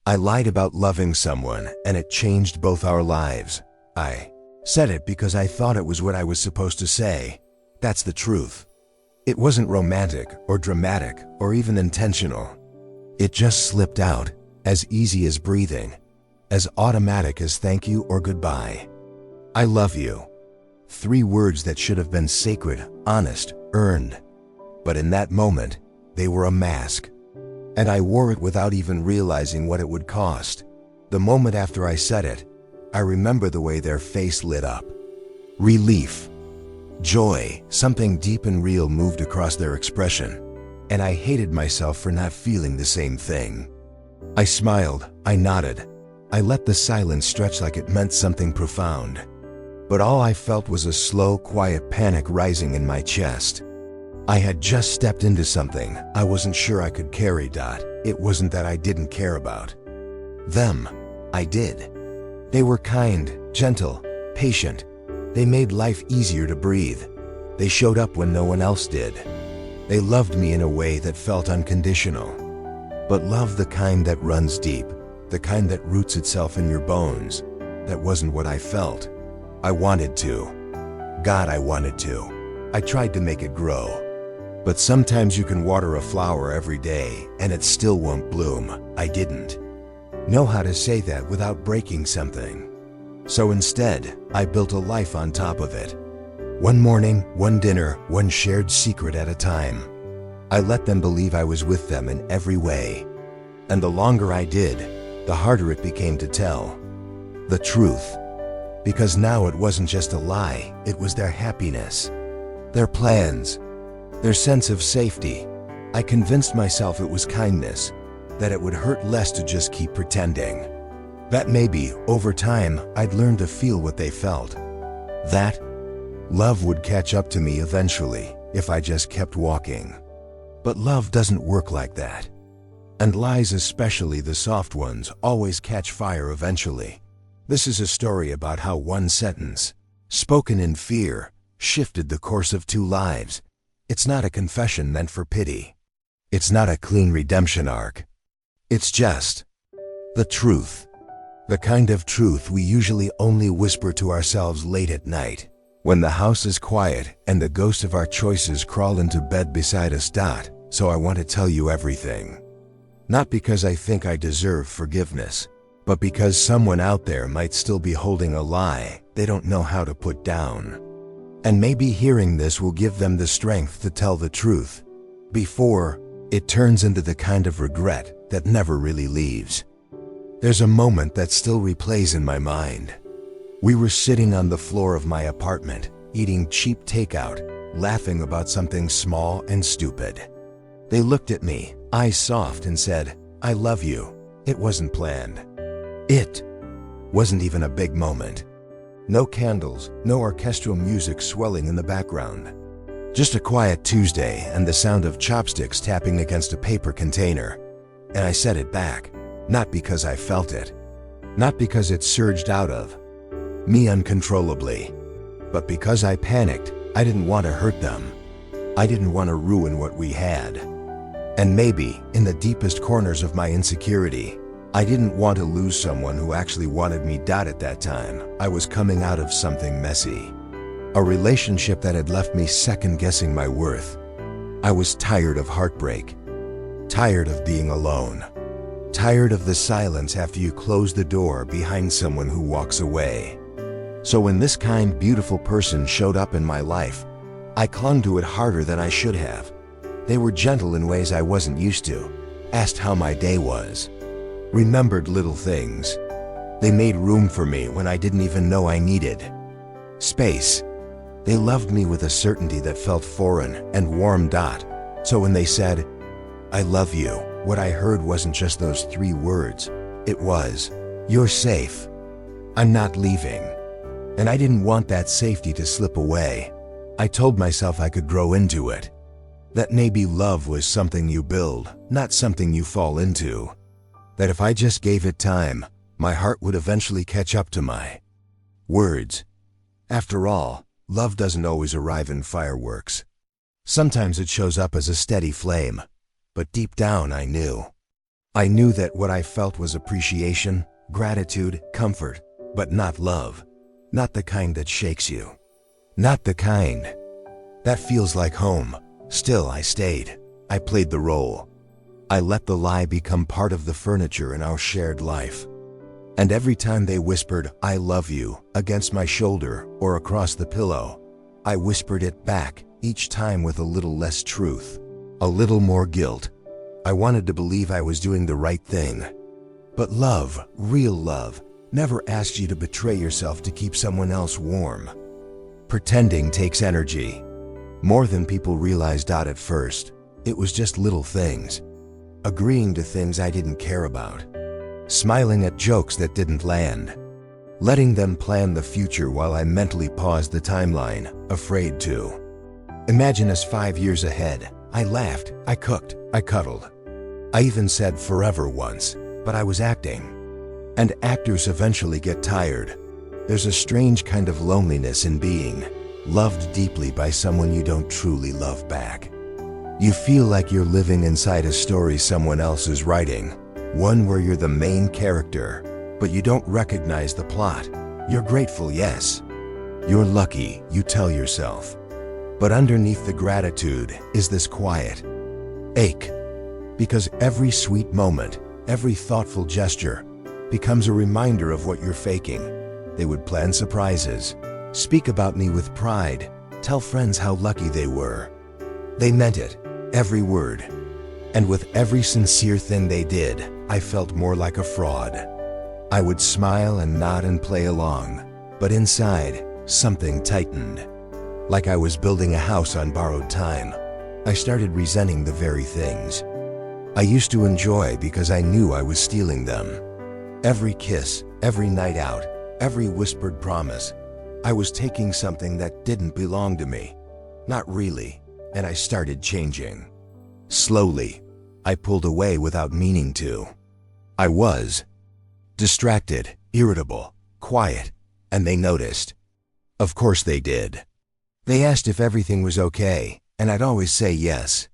I lied about loving someone, and it changed both our lives. I said it because I thought it was what I was supposed to say. That's the truth. It wasn't romantic or dramatic or even intentional. It just slipped out, as easy as breathing, as automatic as thank you or goodbye. I love you. 3 words that should have been sacred, honest, earned. But in that moment, they were a mask. And I wore it without even realizing what it would cost. The moment after I said it, I remember the way their face lit up. Relief. Joy, something deep and real moved across their expression. And I hated myself for not feeling the same thing. I smiled, I nodded. I let the silence stretch like it meant something profound. But all I felt was a slow, quiet panic rising in my chest. I had just stepped into something I wasn't sure I could carry. It wasn't that I didn't care about them. I did. They were kind, gentle, patient. They made life easier to breathe. They showed up when no one else did. They loved me in a way that felt unconditional. But love, the kind that runs deep, the kind that roots itself in your bones, that wasn't what I felt. I wanted to. God, I wanted to. I tried to make it grow. But sometimes you can water a flower every day and it still won't bloom. I didn't know how to say that without breaking something. So instead, I built a life on top of it. One morning, one dinner, one shared secret at a time. I let them believe I was with them in every way. And the longer I did, the harder it became to tell the truth. Because now it wasn't just a lie, it was their happiness, their plans, their sense of safety. I convinced myself it was kindness, that it would hurt less to just keep pretending. That maybe, over time, I'd learn to feel what they felt. That love would catch up to me eventually, if I just kept walking. But love doesn't work like that. And lies, especially the soft ones, always catch fire eventually. This is a story about how one sentence, spoken in fear, shifted the course of 2 lives. It's not a confession meant for pity. It's not a clean redemption arc. It's just the truth. The kind of truth we usually only whisper to ourselves late at night, when the house is quiet and the ghosts of our choices crawl into bed beside us. So I want to tell you everything. Not because I think I deserve forgiveness, but because someone out there might still be holding a lie they don't know how to put down. And maybe hearing this will give them the strength to tell the truth before it turns into the kind of regret that never really leaves. There's a moment that still replays in my mind. We were sitting on the floor of my apartment, eating cheap takeout, laughing about something small and stupid. They looked at me, eyes soft, and said, "I love you." It wasn't planned. It wasn't even a big moment. No candles, no orchestral music swelling in the background. Just a quiet Tuesday and the sound of chopsticks tapping against a paper container. And I said it back, not because I felt it, not because it surged out of me uncontrollably, but because I panicked. I didn't want to hurt them. I didn't want to ruin what we had. And maybe, in the deepest corners of my insecurity, I didn't want to lose someone who actually wanted me. At that time, I was coming out of something messy. A relationship that had left me second-guessing my worth. I was tired of heartbreak. Tired of being alone. Tired of the silence after you close the door behind someone who walks away. So when this kind, beautiful person showed up in my life, I clung to it harder than I should have. They were gentle in ways I wasn't used to, asked how my day was, remembered little things. They made room for me when I didn't even know I needed space. They loved me with a certainty that felt foreign and warm. So when they said, "I love you," what I heard wasn't just those 3 words. It was, "You're safe. I'm not leaving." And I didn't want that safety to slip away. I told myself I could grow into it. That maybe love was something you build, not something you fall into. That if I just gave it time, my heart would eventually catch up to my words. After all, love doesn't always arrive in fireworks. Sometimes it shows up as a steady flame. But deep down I knew I knew that what I felt was appreciation, gratitude, comfort, but not love. Not the kind that shakes you. Not the kind that feels like home. Still, I stayed. I played the role. I let the lie become part of the furniture in our shared life. And every time they whispered, "I love you," against my shoulder or across the pillow, I whispered it back, each time with a little less truth, a little more guilt. I wanted to believe I was doing the right thing. But love, real love, never asks you to betray yourself to keep someone else warm. Pretending takes energy. More than people realized at first. It was just little things. Agreeing to things I didn't care about. Smiling at jokes that didn't land. Letting them plan the future while I mentally paused the timeline, afraid to. Imagine us 5 years ahead. I laughed, I cooked, I cuddled. I even said forever once, but I was acting. And actors eventually get tired. There's a strange kind of loneliness in being loved deeply by someone you don't truly love back. You feel like you're living inside a story someone else is writing, one where you're the main character, but you don't recognize the plot. You're grateful, yes. You're lucky, you tell yourself. But underneath the gratitude is this quiet ache. Because every sweet moment, every thoughtful gesture, becomes a reminder of what you're faking. They would plan surprises, speak about me with pride, tell friends how lucky they were. They meant it, every word. And with every sincere thing they did, I felt more like a fraud. I would smile and nod and play along, but inside, something tightened. Like I was building a house on borrowed time. I started resenting the very things I used to enjoy because I knew I was stealing them. Every kiss, every night out, every whispered promise. I was taking something that didn't belong to me. Not really, and I started changing. Slowly, I pulled away without meaning to. I was distracted, irritable, quiet, and they noticed. Of course they did. They asked if everything was okay, and I'd always say yes.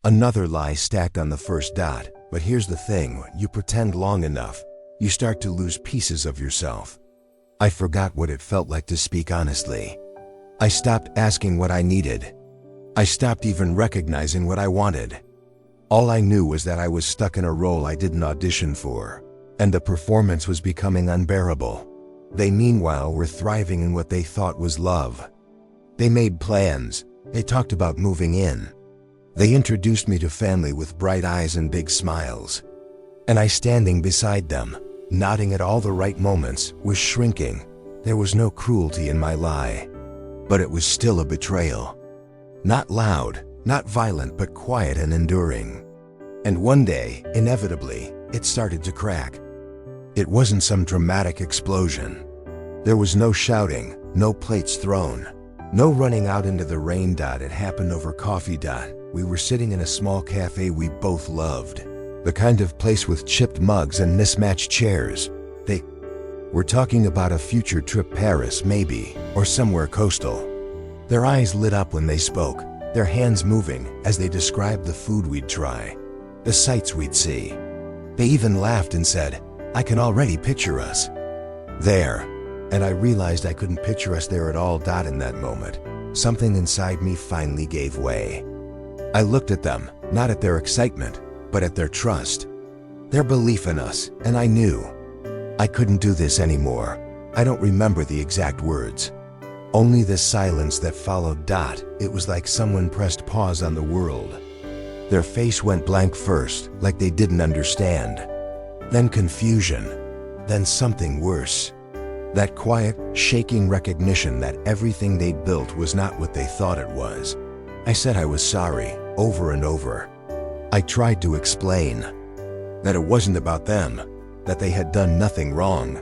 Another lie stacked on the first dot, but here's the thing, you pretend long enough, you start to lose pieces of yourself. I forgot what it felt like to speak honestly. I stopped asking what I needed. I stopped even recognizing what I wanted. All I knew was that I was stuck in a role I didn't audition for, and the performance was becoming unbearable. They meanwhile were thriving in what they thought was love. They made plans. They talked about moving in. They introduced me to family with bright eyes and big smiles. And I, standing beside them, nodding at all the right moments, was shrinking. There was no cruelty in my lie. But it was still a betrayal. Not loud, not violent, but quiet and enduring. And one day, inevitably, it started to crack. It wasn't some dramatic explosion. There was no shouting, no plates thrown, no running out into the rain. It happened over coffee. We were sitting in a small cafe we both loved. The kind of place with chipped mugs and mismatched chairs. They were talking about a future trip, Paris maybe, or somewhere coastal. Their eyes lit up when they spoke, their hands moving as they described the food we'd try, the sights we'd see. They even laughed and said, "I can already picture us there." And I realized I couldn't picture us there at all. In that moment, something inside me finally gave way. I looked at them, not at their excitement, but at their trust, their belief in us, and I knew I couldn't do this anymore. I don't remember the exact words, only the silence that followed. It was like someone pressed pause on the world. Their face went blank first, like they didn't understand. Then confusion, then something worse. That quiet, shaking recognition that everything they'd built was not what they thought it was. I said I was sorry, over and over. I tried to explain that it wasn't about them, that they had done nothing wrong,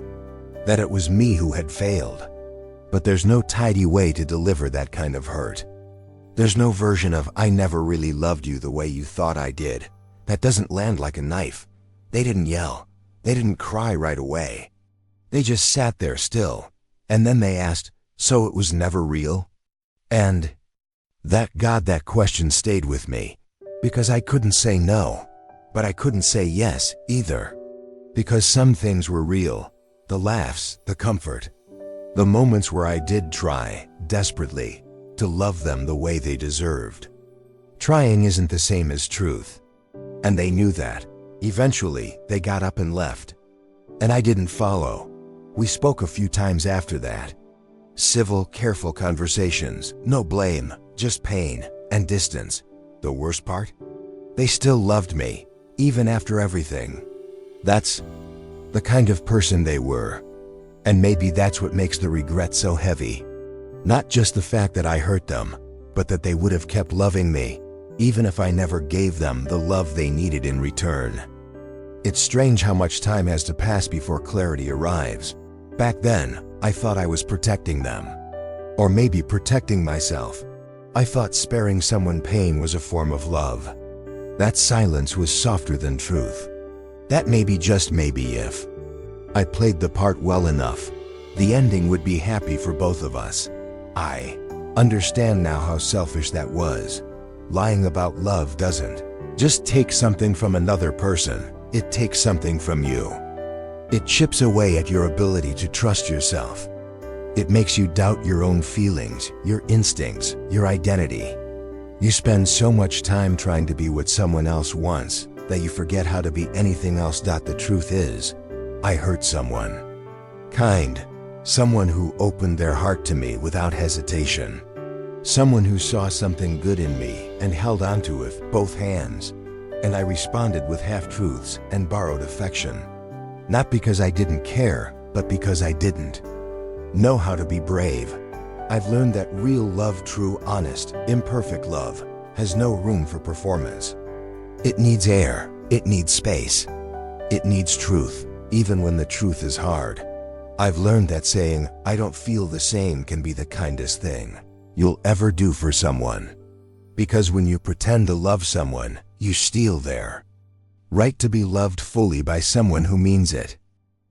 that it was me who had failed. But there's no tidy way to deliver that kind of hurt. There's no version of "I never really loved you the way you thought I did" that doesn't land like a knife. They didn't yell. They didn't cry right away. They just sat there still. And then they asked, "So it was never real?" And that question stayed with me, because I couldn't say no. But I couldn't say yes either. Because some things were real. The laughs, the comfort. The moments where I did try, desperately, to love them the way they deserved. Trying isn't the same as truth. And they knew that. Eventually, they got up and left. And I didn't follow. We spoke a few times after that. Civil, careful conversations, no blame, just pain and distance. The worst part? They still loved me, even after everything. That's the kind of person they were. And maybe that's what makes the regret so heavy. Not just the fact that I hurt them, but that they would have kept loving me, even if I never gave them the love they needed in return. It's strange how much time has to pass before clarity arrives. Back then, I thought I was protecting them. Or maybe protecting myself. I thought sparing someone pain was a form of love. That silence was softer than truth. That maybe, just maybe, if I played the part well enough, the ending would be happy for both of us. I understand now how selfish that was. Lying about love doesn't just take something from another person, it takes something from you. It chips away at your ability to trust yourself. It makes you doubt your own feelings, your instincts, your identity. You spend so much time trying to be what someone else wants that you forget how to be anything else. The truth is, I hurt someone. Kind. Someone who opened their heart to me without hesitation. Someone who saw something good in me and held onto it with both hands. And I responded with half-truths and borrowed affection. Not because I didn't care, but because I didn't know how to be brave. I've learned that real love, true, honest, imperfect love, has no room for performance. It needs air, it needs space, it needs truth, even when the truth is hard. I've learned that saying, "I don't feel the same," can be the kindest thing you'll ever do for someone. Because when you pretend to love someone, you steal their right to be loved fully by someone who means it.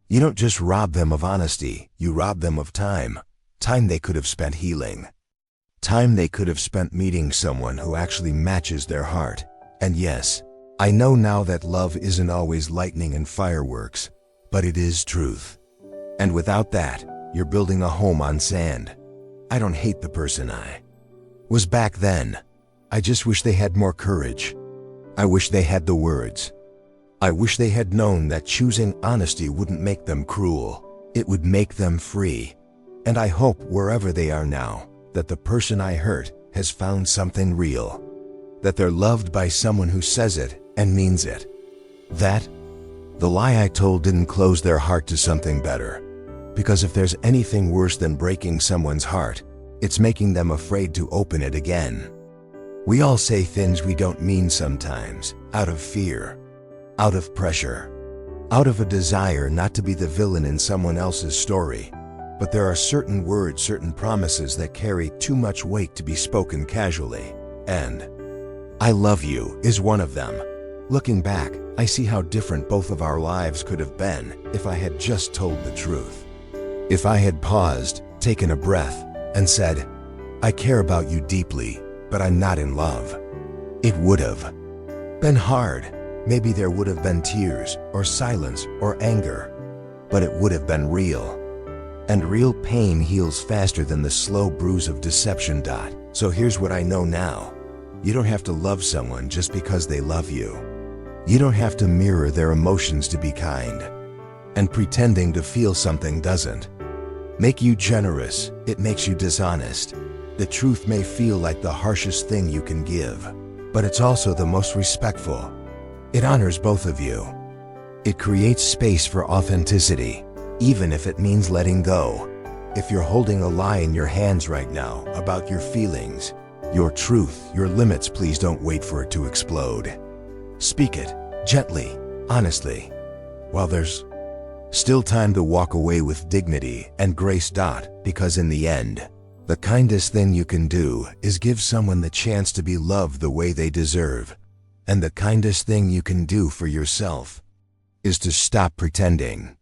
You don't just rob them of honesty, you rob them of time. Time they could have spent healing. Time they could have spent meeting someone who actually matches their heart. And yes, I know now that love isn't always lightning and fireworks, but it is truth. And without that, you're building a home on sand. I don't hate the person I was back then. I just wish they had more courage. I wish they had the words. I wish they had known that choosing honesty wouldn't make them cruel. It would make them free. And I hope wherever they are now, that the person I hurt has found something real. That they're loved by someone who says it and means it. That the lie I told didn't close their heart to something better. Because if there's anything worse than breaking someone's heart, it's making them afraid to open it again. We all say things we don't mean sometimes, out of fear, out of pressure, out of a desire not to be the villain in someone else's story. But there are certain words, certain promises that carry too much weight to be spoken casually. And "I love you" is one of them. Looking back, I see how different both of our lives could have been if I had just told the truth. If I had paused, taken a breath, and said, "I care about you deeply, but I'm not in love." It would have been hard. Maybe there would have been tears, or silence, or anger. But it would have been real. And real pain heals faster than the slow bruise of deception. So here's what I know now. You don't have to love someone just because they love you. You don't have to mirror their emotions to be kind. And pretending to feel something doesn't make you generous, it makes you dishonest. The truth may feel like the harshest thing you can give, but it's also the most respectful. It honors both of you. It creates space for authenticity, even if it means letting go. If you're holding a lie in your hands right now about your feelings, your truth, your limits, please don't wait for it to explode. Speak it, gently, honestly, while there's still time to walk away with dignity and grace. Because in the end, the kindest thing you can do is give someone the chance to be loved the way they deserve. And the kindest thing you can do for yourself is to stop pretending.